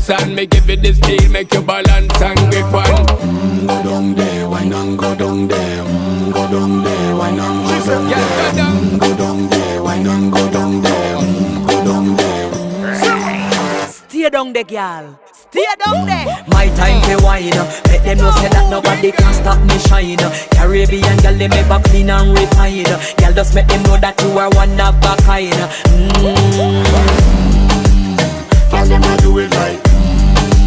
dance and me give it the steel, make you balance and grip on. Go down there, why not go down there? Go down there, why not go down there? Go down there, why not go down there? Go down there. Stay down there, girl. Stay down there. My time to wine. Let them know say that nobody can stop me shine. Caribbean girl, they make back clean and refine. Girl, just make them know that you are one of a kind. Tell them I do it